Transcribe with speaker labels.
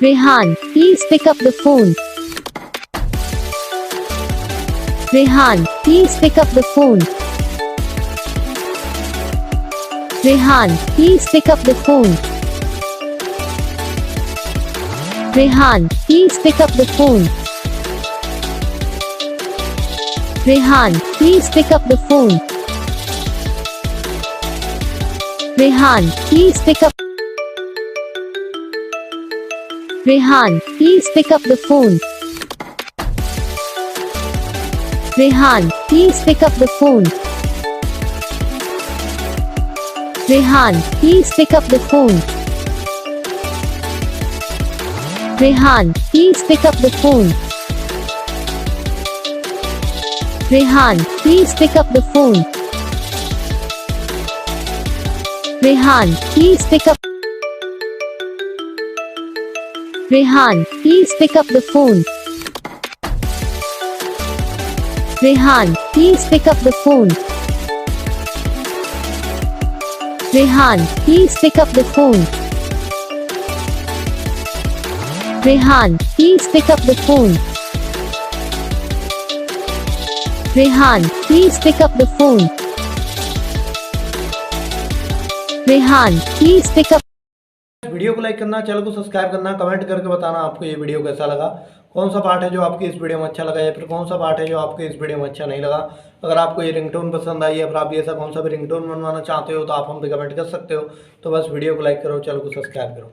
Speaker 1: Rihan, please pick up the phone. Rihan, please pick up the phone. Rihan, please pick up the phone. Rihan, please pick up the phone. Rihan, please pick up the phone. Rihan, please pick up. Rihan, please pick up the phone. Rihan, please pick up the phone. Rihan, please pick up the phone. Rihan, please pick up the phone. Rihan, please pick up the phone. Rihan, please pick up. Rihan, please pick up the phone. Rihan, please pick up the phone. Rihan, please pick up the phone. Rihan, please pick up the phone. Rihan, please pick up the phone. Rihan, please pick up.
Speaker 2: Video को like करना, channel को subscribe करना, comment करके बताना आपको ये video कैसा लगा, कौन सा पार्ट है जो आपकी इस वीडियो में अच्छा लगा या फिर कौन सा पार्ट है जो आपको इस वीडियो में अच्छा नहीं लगा। अगर आपको ये रिंगटोन पसंद आई या फिर आप भी ऐसा कौन सा भी रिंगटोन बनवाना चाहते हो तो आप हम पे कमेंट कर सकते हो। तो बस वीडियो को लाइक करो, चैनल को सब्सक्राइब करो।